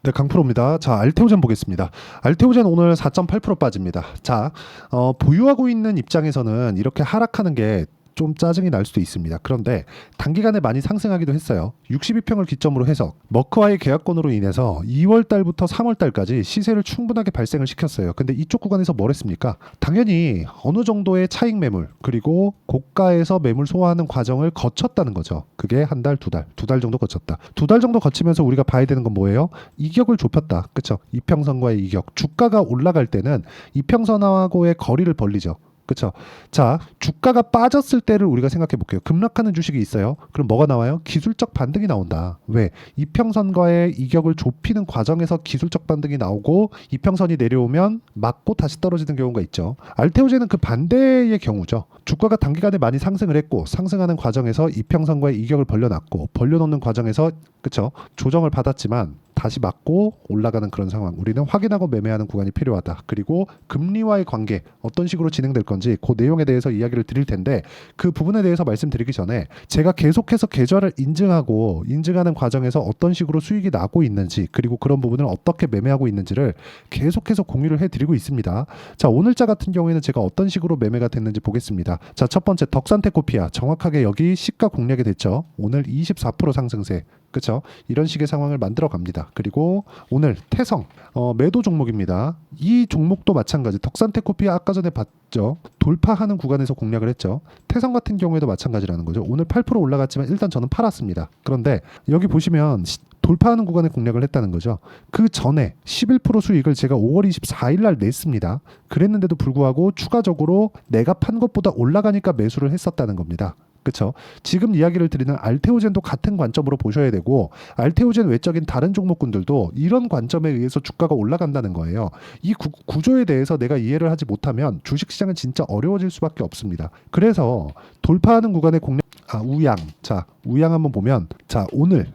네, 강프로입니다. 자, 알테오젠 보겠습니다. 알테오젠 오늘 4.8% 빠집니다. 자, 보유하고 있는 입장에서는 이렇게 하락하는 게 좀 짜증이 날 수도 있습니다. 그런데 단기간에 많이 상승하기도 했어요. 62평을 기점으로 해서 머크와의 계약권으로 인해서 2월 달부터 3월 달까지 시세를 충분하게 발생을 시켰어요. 근데 이쪽 구간에서 뭘 했습니까? 당연히 어느 정도의 차익 매물 그리고 고가에서 매물 소화하는 과정을 거쳤다는 거죠. 그게 한 달, 두 달 정도 거쳤다. 두 달 정도 거치면서 우리가 봐야 되는 건 뭐예요? 이격을 좁혔다. 그쵸? 이평선과의 이격. 주가가 올라갈 때는 이평선하고의 거리를 벌리죠. 그쵸? 자, 주가가 빠졌을 때를 우리가 생각해 볼게요. 급락하는 주식이 있어요. 그럼 뭐가 나와요? 기술적 반등이 나온다. 왜? 이평선과의 이격을 좁히는 과정에서 기술적 반등이 나오고 이평선이 내려오면 맞고 다시 떨어지는 경우가 있죠. 알테오젠은 그 반대의 경우죠. 주가가 단기간에 많이 상승을 했고 상승하는 과정에서 이평선과의 이격을 벌려놨고 벌려놓는 과정에서 그쵸? 조정을 받았지만 다시 맞고 올라가는 그런 상황. 우리는 확인하고 매매하는 구간이 필요하다. 그리고 금리와의 관계 어떤 식으로 진행될 건지 그 내용에 대해서 이야기를 드릴 텐데 그 부분에 대해서 말씀드리기 전에 제가 계속해서 계좌를 인증하는 과정에서 어떤 식으로 수익이 나고 있는지 그리고 그런 부분을 어떻게 매매하고 있는지를 계속해서 공유를 해드리고 있습니다. 자, 오늘자 같은 경우에는 제가 어떤 식으로 매매가 됐는지 보겠습니다. 자, 첫 번째 덕산테코피아 정확하게 여기 시가 공략이 됐죠. 오늘 24% 상승세. 그렇죠? 이런 식의 상황을 만들어 갑니다. 그리고 오늘 태성 매도 종목입니다. 이 종목도 마찬가지. 덕산테코피아 아까 전에 봤죠. 돌파하는 구간에서 공략을 했죠. 태성 같은 경우에도 마찬가지라는 거죠. 오늘 8% 올라갔지만 일단 저는 팔았습니다. 그런데 여기 보시면 돌파하는 구간에 공략을 했다는 거죠. 그 전에 11% 수익을 제가 5월 24일 날 냈습니다. 그랬는데도 불구하고 추가적으로 내가 판 것보다 올라가니까 매수를 했었다는 겁니다. 그렇죠? 지금 이야기를 드리는 알테오젠도 같은 관점으로 보셔야 되고 알테오젠 외적인 다른 종목군들도 이런 관점에 의해서 주가가 올라간다는 거예요. 이 구조에 대해서 내가 이해를 하지 못하면 주식시장은 진짜 어려워질 수밖에 없습니다. 그래서 돌파하는 구간의 우양. 자, 우양 한번 보면 자, 오늘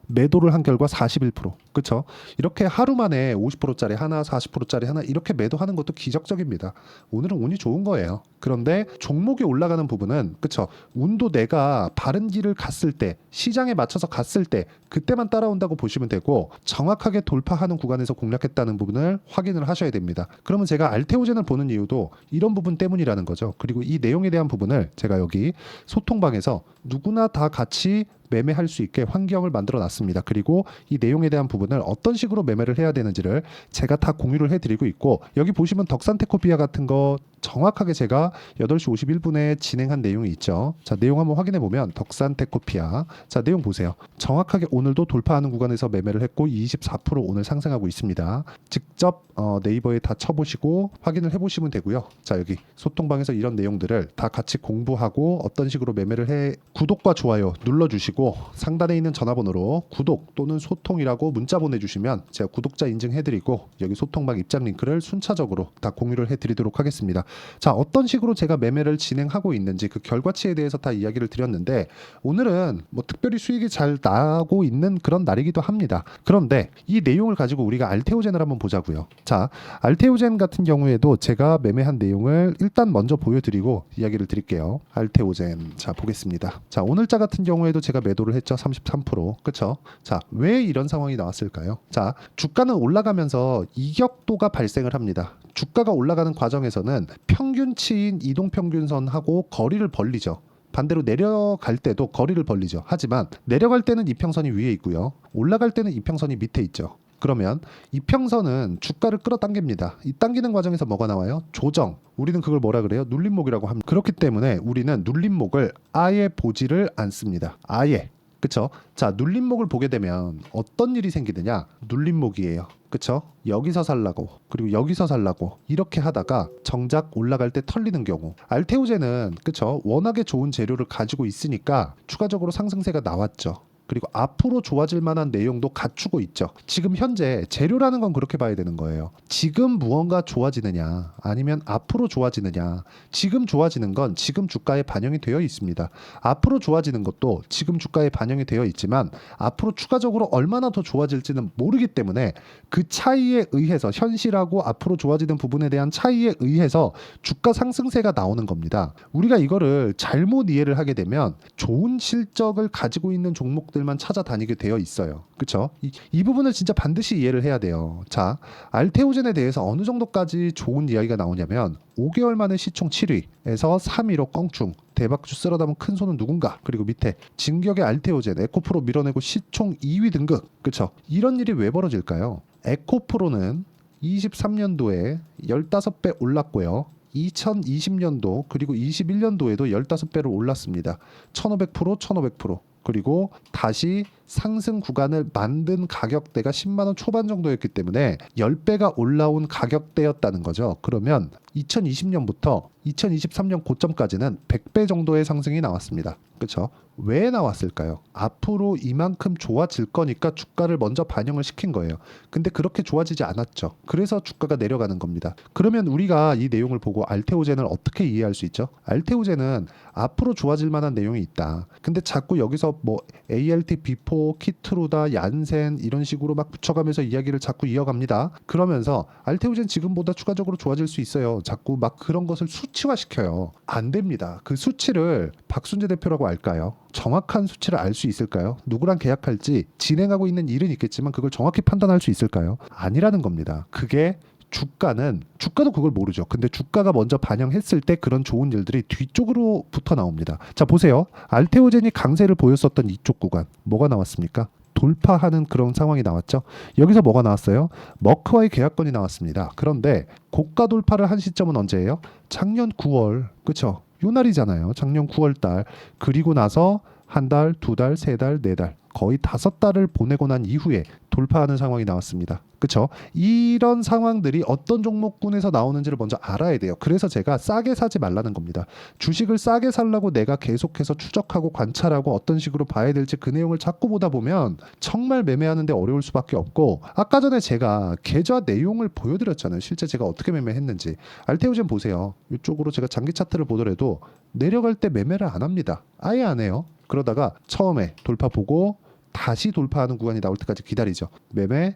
매도를 한 결과 41%. 그렇죠? 이렇게 하루 만에 50%짜리 하나, 40%짜리 하나 이렇게 매도하는 것도 기적적입니다. 오늘은 운이 좋은 거예요. 그런데 종목이 올라가는 부분은 그렇죠? 운도 내가 바른 길을 갔을 때, 시장에 맞춰서 갔을 때 그때만 따라온다고 보시면 되고 정확하게 돌파하는 구간에서 공략했다는 부분을 확인을 하셔야 됩니다. 그러면 제가 알테오젠을 보는 이유도 이런 부분 때문이라는 거죠. 그리고 이 내용에 대한 부분을 제가 여기 소통방에서 누구나 다 같이 매매할 수 있게 환경을 만들어 놨습니다. 그리고 이 내용에 대한 부분을 어떤 식으로 매매를 해야 되는지를 제가 다 공유를 해드리고 있고 여기 보시면 덕산테코피아 같은 거 정확하게 제가 8시 51분에 진행한 내용이 있죠. 자, 내용 한번 확인해 보면 덕산테코피아 자, 내용 보세요. 정확하게 오늘도 돌파하는 구간에서 매매를 했고 24% 오늘 상승하고 있습니다. 직접 네이버에 다 쳐보시고 확인을 해보시면 되고요. 자, 여기 소통방에서 이런 내용들을 다 같이 공부하고 어떤 식으로 매매를 해 구독과 좋아요 눌러주시고 상단에 있는 전화번호로 구독 또는 소통이라고 문자 보내주시면 제가 구독자 인증해드리고 여기 소통방 입장 링크를 순차적으로 다 공유를 해드리도록 하겠습니다. 자, 어떤 식으로 제가 매매를 진행하고 있는지 그 결과치에 대해서 다 이야기를 드렸는데 오늘은 뭐 특별히 수익이 잘 나고 있는 그런 날이기도 합니다. 그런데 이 내용을 가지고 우리가 알테오젠을 한번 보자고요. 자, 알테오젠 같은 경우에도 제가 매매한 내용을 일단 먼저 보여드리고 이야기를 드릴게요. 알테오젠 자 보겠습니다. 자, 오늘자 같은 경우에도 제가 매도를 했죠. 33%. 그쵸? 자, 왜 이런 상황이 나왔을까요? 자, 주가는 올라가면서 이격도가 발생을 합니다. 주가가 올라가는 과정에서는 평균치인 이동평균선하고 거리를 벌리죠. 반대로 내려갈 때도 거리를 벌리죠. 하지만 내려갈 때는 이평선이 위에 있고요. 올라갈 때는 이평선이 밑에 있죠. 그러면 이평선은 주가를 끌어당깁니다. 이 당기는 과정에서 뭐가 나와요? 조정. 우리는 그걸 뭐라 그래요? 눌림목이라고 합니다. 그렇기 때문에 우리는 눌림목을 아예 보지를 않습니다. 아예. 그쵸? 자, 눌림목을 보게 되면 어떤 일이 생기느냐? 눌림목이에요. 그쵸? 여기서 살라고 그리고 여기서 살라고 이렇게 하다가 정작 올라갈 때 털리는 경우 알테오젠은 그쵸? 워낙에 좋은 재료를 가지고 있으니까 추가적으로 상승세가 나왔죠. 그리고 앞으로 좋아질 만한 내용도 갖추고 있죠. 지금 현재 재료라는 건 그렇게 봐야 되는 거예요. 지금 무언가 좋아지느냐 아니면 앞으로 좋아지느냐. 지금 좋아지는 건 지금 주가에 반영이 되어 있습니다. 앞으로 좋아지는 것도 지금 주가에 반영이 되어 있지만 앞으로 추가적으로 얼마나 더 좋아질지는 모르기 때문에 그 차이에 의해서 현실하고 앞으로 좋아지는 부분에 대한 차이에 의해서 주가 상승세가 나오는 겁니다. 우리가 이거를 잘못 이해를 하게 되면 좋은 실적을 가지고 있는 종목 종목들만 찾아다니게 되어 있어요. 그렇죠? 이 부분을 진짜 반드시 이해를 해야 돼요. 자, 알테오젠에 대해서 어느 정도까지 좋은 이야기가 나오냐면 5개월 만에 시총 7위에서 3위로 껑충. 대박주 쓸어 담은 큰 손은 누군가. 그리고 밑에 진격의 알테오젠 에코프로 밀어내고 시총 2위 등극. 그렇죠? 이런 일이 왜 벌어질까요? 에코프로는 23년도에 15배 올랐고요. 2020년도 그리고 21년도에도 15배로 올랐습니다. 1500%, 1500%. 그리고 다시 상승 구간을 만든 가격대가 10만 원 초반 정도였기 때문에 10배가 올라온 가격대였다는 거죠. 그러면 2020년부터 2023년 고점까지는 100배 정도의 상승이 나왔습니다. 그렇죠? 왜 나왔을까요? 앞으로 이만큼 좋아질 거니까 주가를 먼저 반영을 시킨 거예요. 근데 그렇게 좋아지지 않았죠. 그래서 주가가 내려가는 겁니다. 그러면 우리가 이 내용을 보고 알테오젠을 어떻게 이해할 수 있죠? 알테오젠은 앞으로 좋아질 만한 내용이 있다. 근데 자꾸 여기서 뭐 ALT, 비포, 키트루다, 얀센 이런 식으로 막 붙여가면서 이야기를 자꾸 이어갑니다. 그러면서 알테오젠 지금보다 추가적으로 좋아질 수 있어요. 자꾸 막 그런 것을 수치화시켜요. 안 됩니다. 그 수치를 박순재 대표라고 알까요? 정확한 수치를 알 수 있을까요? 누구랑 계약할지 진행하고 있는 일은 있겠지만 그걸 정확히 판단할 수 있을까요? 아니라는 겁니다. 그게 주가도 그걸 모르죠. 근데 주가가 먼저 반영했을 때 그런 좋은 일들이 뒤쪽으로 붙어 나옵니다. 자, 보세요. 알테오젠이 강세를 보였었던 이쪽 구간 뭐가 나왔습니까? 돌파하는 그런 상황이 나왔죠. 여기서 뭐가 나왔어요? 머크와의 계약건이 나왔습니다. 그런데 고가 돌파를 한 시점은 언제예요? 작년 9월. 그렇죠? 요 날이잖아요. 작년 9월 달. 그리고 나서 한 달, 두 달, 세 달, 네 달. 거의 5달을 보내고 난 이후에 돌파하는 상황이 나왔습니다. 그렇죠? 이런 상황들이 어떤 종목군에서 나오는지를 먼저 알아야 돼요. 그래서 제가 싸게 사지 말라는 겁니다. 주식을 싸게 살라고 내가 계속해서 추적하고 관찰하고 어떤 식으로 봐야 될지 그 내용을 자꾸 보다 보면 정말 매매하는데 어려울 수밖에 없고, 아까 전에 제가 계좌 내용을 보여드렸잖아요. 실제 제가 어떻게 매매했는지. 알테오젠 보세요. 이쪽으로 제가 장기 차트를 보더라도 내려갈 때 매매를 안 합니다. 아예 안 해요. 그러다가 처음에 돌파 보고 다시 돌파하는 구간이 나올 때까지 기다리죠. 매매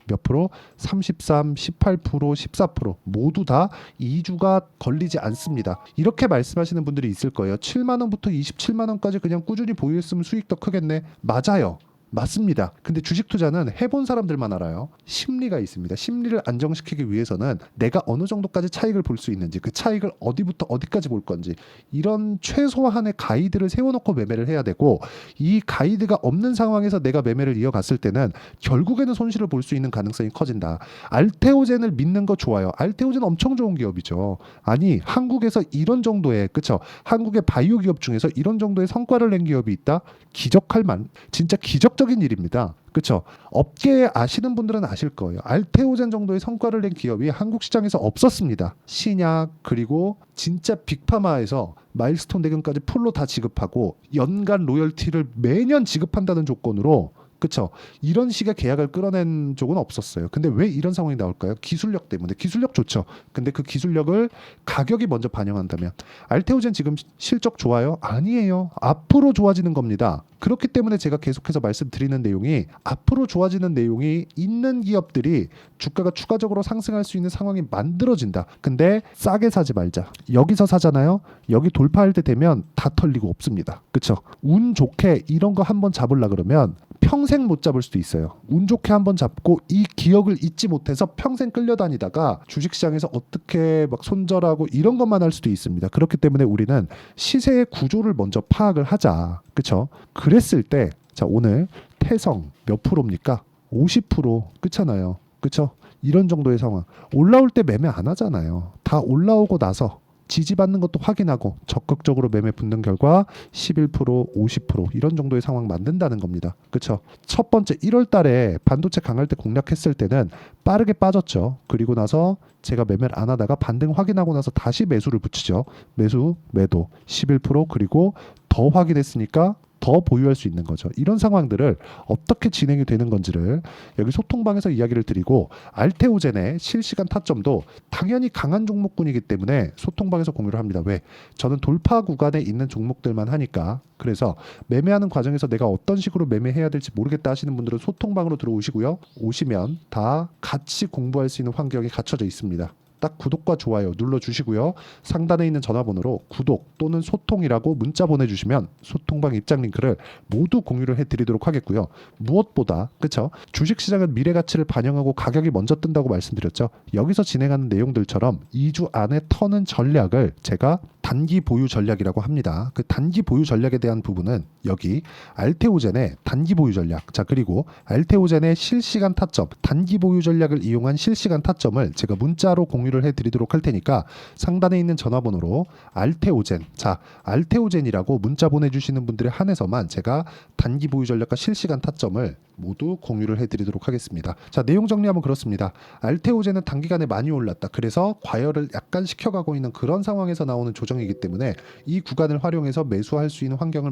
몇 프로? 33, 18%, 14% 모두 다 2주가 걸리지 않습니다. 이렇게 말씀하시는 분들이 있을 거예요. 7만 원부터 27만 원까지 그냥 꾸준히 보유했으면 수익 더 크겠네. 맞아요. 맞습니다. 근데 주식 투자는 해본 사람들만 알아요. 심리가 있습니다. 심리를 안정시키기 위해서는 내가 어느 정도까지 차익을 볼 수 있는지, 그 차익을 어디부터 어디까지 볼 건지, 이런 최소한의 가이드를 세워놓고 매매를 해야 되고, 이 가이드가 없는 상황에서 내가 매매를 이어갔을 때는 결국에는 손실을 볼 수 있는 가능성이 커진다. 알테오젠을 믿는 거 좋아요. 알테오젠 엄청 좋은 기업이죠. 아니, 한국에서 이런 정도의, 그쵸? 한국의 바이오 기업 중에서 이런 정도의 성과를 낸 기업이 있다? 기적할 만, 진짜 기적적인 일입니다. 그렇죠? 업계 아시는 분들은 아실 거예요. 알테오젠 정도의 성과를 낸 기업이 한국 시장에서 없었습니다. 신약 그리고 진짜 빅파마에서 마일스톤 대금까지 풀로 다 지급하고 연간 로열티를 매년 지급한다는 조건으로, 그렇죠? 이런 식의 계약을 끌어낸 적은 없었어요. 근데 왜 이런 상황이 나올까요? 기술력 때문에. 기술력 좋죠. 근데 그 기술력을 가격이 먼저 반영한다면, 알테오젠 지금 실적 좋아요? 아니에요. 앞으로 좋아지는 겁니다. 그렇기 때문에 제가 계속해서 말씀드리는 내용이, 앞으로 좋아지는 내용이 있는 기업들이 주가가 추가적으로 상승할 수 있는 상황이 만들어진다. 근데 싸게 사지 말자. 여기서 사잖아요. 여기 돌파할 때 되면 다 털리고 없습니다. 그렇죠? 운 좋게 이런 거 한번 잡으려 그러면 평생 못 잡을 수도 있어요. 운 좋게 한번 잡고 이 기억을 잊지 못해서 평생 끌려다니다가 주식시장에서 어떻게 막 손절하고 이런 것만 할 수도 있습니다. 그렇기 때문에 우리는 시세의 구조를 먼저 파악을 하자. 그렇죠? 그랬을 때, 자, 오늘 태성 몇 프로입니까? 50% 그렇잖아요. 그렇죠? 이런 정도의 상황. 올라올 때 매매 안 하잖아요. 다 올라오고 나서 지지받는 것도 확인하고 적극적으로 매매 붙는 결과 11%, 50% 이런 정도의 상황 만든다는 겁니다. 그렇죠? 첫 번째 1월 달에 반도체 강할 때 공략했을 때는 빠르게 빠졌죠. 그리고 나서 제가 매매를 안 하다가 반등 확인하고 나서 다시 매수를 붙이죠. 매수, 매도 11% 그리고 더 확인했으니까 더 보유할 수 있는 거죠. 이런 상황들을 어떻게 진행이 되는 건지를 여기 소통방에서 이야기를 드리고, 알테오젠의 실시간 타점도 당연히 강한 종목군이기 때문에 소통방에서 공유를 합니다. 왜? 저는 돌파 구간에 있는 종목들만 하니까. 그래서 매매하는 과정에서 내가 어떤 식으로 매매해야 될지 모르겠다 하시는 분들은 소통방으로 들어오시고요. 오시면 다 같이 공부할 수 있는 환경이 갖춰져 있습니다. 딱 구독과 좋아요 눌러주시고요. 상단에 있는 전화번호로 구독 또는 소통이라고 문자 보내주시면 소통방 입장 링크를 모두 공유를 해드리도록 하겠고요. 무엇보다 그쵸? 주식시장은 미래 가치를 반영하고 가격이 먼저 뜬다고 말씀드렸죠. 여기서 진행하는 내용들처럼 2주 안에 터는 전략을 제가 단기 보유 전략이라고 합니다. 그 단기 보유 전략에 대한 부분은 여기 알테오젠의 단기 보유 전략, 자 그리고 알테오젠의 실시간 타점, 단기 보유 전략을 이용한 실시간 타점을 제가 문자로 공유를 해드리도록 할 테니까 상단에 있는 전화번호로 알테오젠, 자 알테오젠이라고 문자 보내주시는 분들에 한해서만 제가 단기 보유 전략과 실시간 타점을 모두 공유를 해드리도록 하겠습니다. 자 내용 정리하면 그렇습니다. 알테오젠은 단기간에 많이 올랐다. 그래서 과열을 약간 시켜가고 있는 그런 상황에서 나오는 조정이기 때문에 이 구간을 활용해서 매수할 수 있는 환경을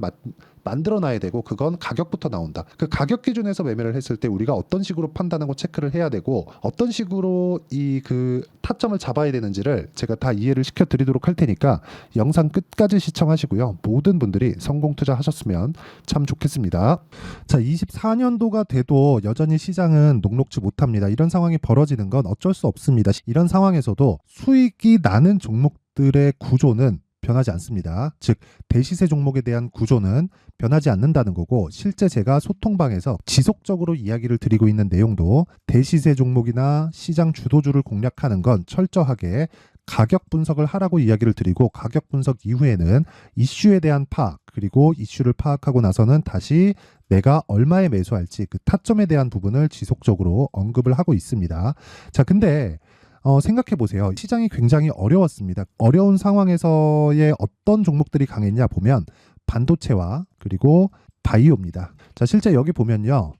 만들어놔야 되고 그건 가격부터 나온다. 그 가격 기준에서 매매를 했을 때 우리가 어떤 식으로 판단하고 체크를 해야 되고 어떤 식으로 이 그 타점을 잡아야 되는지를 제가 다 이해를 시켜드리도록 할 테니까 영상 끝까지 시청하시고요. 모든 분들이 성공 투자하셨으면 참 좋겠습니다. 자 24년도가 돼도 여전히 시장은 녹록지 못합니다. 이런 상황이 벌어지는 건 어쩔 수 없습니다. 이런 상황에서도 수익이 나는 종목들의 구조는 변하지 않습니다. 즉 대시세 종목에 대한 구조는 변하지 않는다는 거고 실제 제가 소통방에서 지속적으로 이야기를 드리고 있는 내용도 대시세 종목이나 시장 주도주를 공략하는 건 철저하게 가격 분석을 하라고 이야기를 드리고 가격 분석 이후에는 이슈에 대한 파악 그리고 이슈를 파악하고 나서는 다시 내가 얼마에 매수할지 그 타점에 대한 부분을 지속적으로 언급을 하고 있습니다. 자 근데 생각해 보세요. 시장이 굉장히 어려웠습니다. 어려운 상황에서의 어떤 종목들이 강했냐 보면 반도체와 그리고 바이오입니다. 자, 실제 여기 보면요.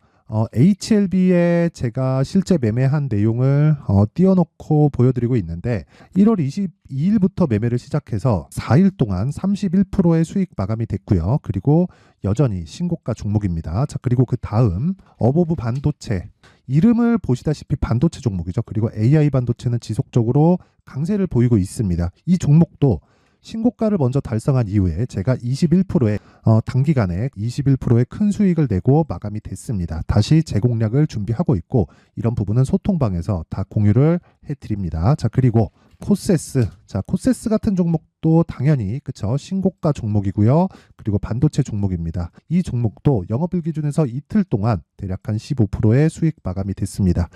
HLB에 제가 실제 매매한 내용을 띄워놓고 보여드리고 있는데 1월 22일부터 매매를 시작해서 4일 동안 31%의 수익 마감이 됐고요. 그리고 여전히 신고가 종목입니다. 자, 그리고 그 다음 어보브 반도체 이름을 보시다시피 반도체 종목이죠. 그리고 AI 반도체는 지속적으로 강세를 보이고 있습니다. 이 종목도 신고가를 먼저 달성한 이후에 제가 21%의 단기간에 21%의 큰 수익을 내고 마감이 됐습니다. 다시 재공략을 준비하고 있고 이런 부분은 소통방에서 다 공유를 해드립니다. 자 그리고 코세스, 자 코세스 같은 종목도 당연히 그쵸 신고가 종목이고요. 그리고 반도체 종목입니다. 이 종목도 영업일 기준에서 이틀 동안 대략 한 15%의 수익 마감이 됐습니다.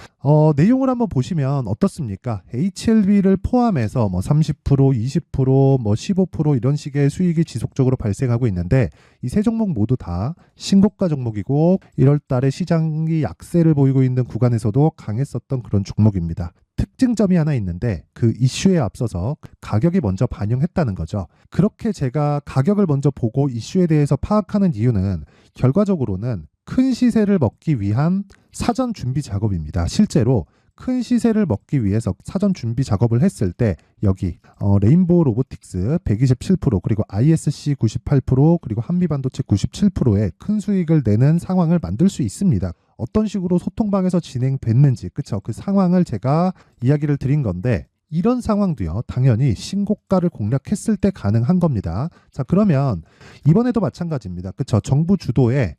내용을 한번 보시면 어떻습니까? HLB를 포함해서 뭐 30%, 20%, 뭐 15% 이런 식의 수익이 지속적으로 발생하고 있는데 이 세 종목 모두 다 신고가 종목이고 1월 달에 시장이 약세를 보이고 있는 구간에서도 강했었던 그런 종목입니다. 특징점이 하나 있는데 그 이슈에 앞서서 가격이 먼저 반영했다는 거죠. 그렇게 제가 가격을 먼저 보고 이슈에 대해서 파악하는 이유는 결과적으로는 큰 시세를 먹기 위한 사전 준비 작업입니다. 실제로 큰 시세를 먹기 위해서 사전 준비 작업을 했을 때 여기 레인보우 로보틱스 127% 그리고 ISC 98% 그리고 한미반도체 97%의 큰 수익을 내는 상황을 만들 수 있습니다. 어떤 식으로 소통방에서 진행됐는지 그쵸 그 상황을 제가 이야기를 드린 건데 이런 상황도요 당연히 신고가를 공략했을 때 가능한 겁니다. 자 그러면 이번에도 마찬가지입니다. 그쵸 정부 주도의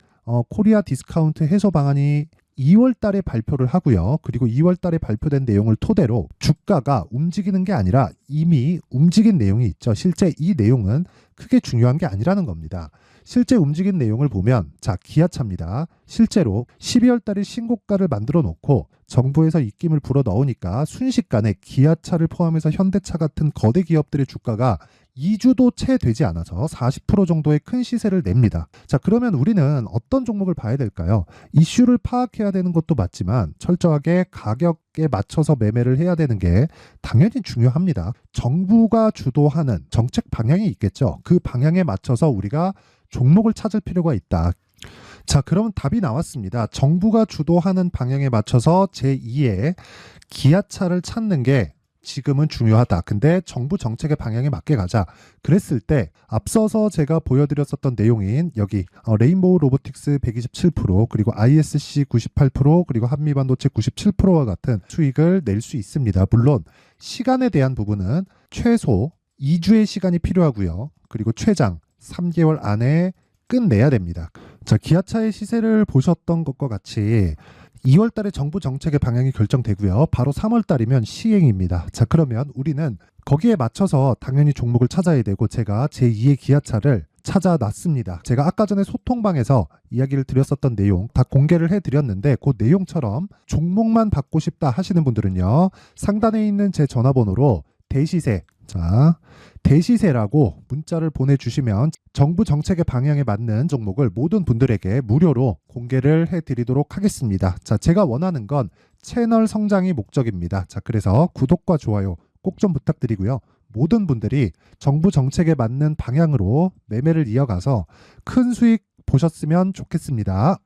코리아 디스카운트 해소 방안이 2월 달에 발표를 하고요. 그리고 2월 달에 발표된 내용을 토대로 주가가 움직이는 게 아니라 이미 움직인 내용이 있죠. 실제 이 내용은 크게 중요한 게 아니라는 겁니다. 실제 움직인 내용을 보면 자 기아차입니다. 실제로 12월 달에 신고가를 만들어 놓고 정부에서 입김을 불어 넣으니까 순식간에 기아차를 포함해서 현대차 같은 거대 기업들의 주가가 2주도 채 되지 않아서 40% 정도의 큰 시세를 냅니다. 자 그러면 우리는 어떤 종목을 봐야 될까요? 이슈를 파악해야 되는 것도 맞지만 철저하게 가격에 맞춰서 매매를 해야 되는 게 당연히 중요합니다. 정부가 주도하는 정책 방향이 있겠죠. 그 방향에 맞춰서 우리가 종목을 찾을 필요가 있다. 자 그럼 답이 나왔습니다. 정부가 주도하는 방향에 맞춰서 제2의 기아차를 찾는 게 지금은 중요하다. 근데 정부 정책의 방향에 맞게 가자. 그랬을 때 앞서서 제가 보여드렸었던 내용인 여기 레인보우 로보틱스 127% 그리고 ISC 98% 그리고 한미반도체 97%와 같은 수익을 낼 수 있습니다. 물론 시간에 대한 부분은 최소 2주의 시간이 필요하고요. 그리고 최장 3개월 안에 끝내야 됩니다. 자, 기아차의 시세를 보셨던 것과 같이 2월 달에 정부 정책의 방향이 결정되고요. 바로 3월 달이면 시행입니다. 자, 그러면 우리는 거기에 맞춰서 당연히 종목을 찾아야 되고 제가 제2의 기아차를 찾아놨습니다. 제가 아까 전에 소통방에서 이야기를 드렸었던 내용 다 공개를 해드렸는데 그 내용처럼 종목만 받고 싶다 하시는 분들은요. 상단에 있는 제 전화번호로 대시세, 자, 대시세라고 문자를 보내주시면 정부 정책의 방향에 맞는 종목을 모든 분들에게 무료로 공개를 해드리도록 하겠습니다. 자, 제가 원하는 건 채널 성장이 목적입니다. 자, 그래서 구독과 좋아요 꼭 좀 부탁드리고요. 모든 분들이 정부 정책에 맞는 방향으로 매매를 이어가서 큰 수익 보셨으면 좋겠습니다.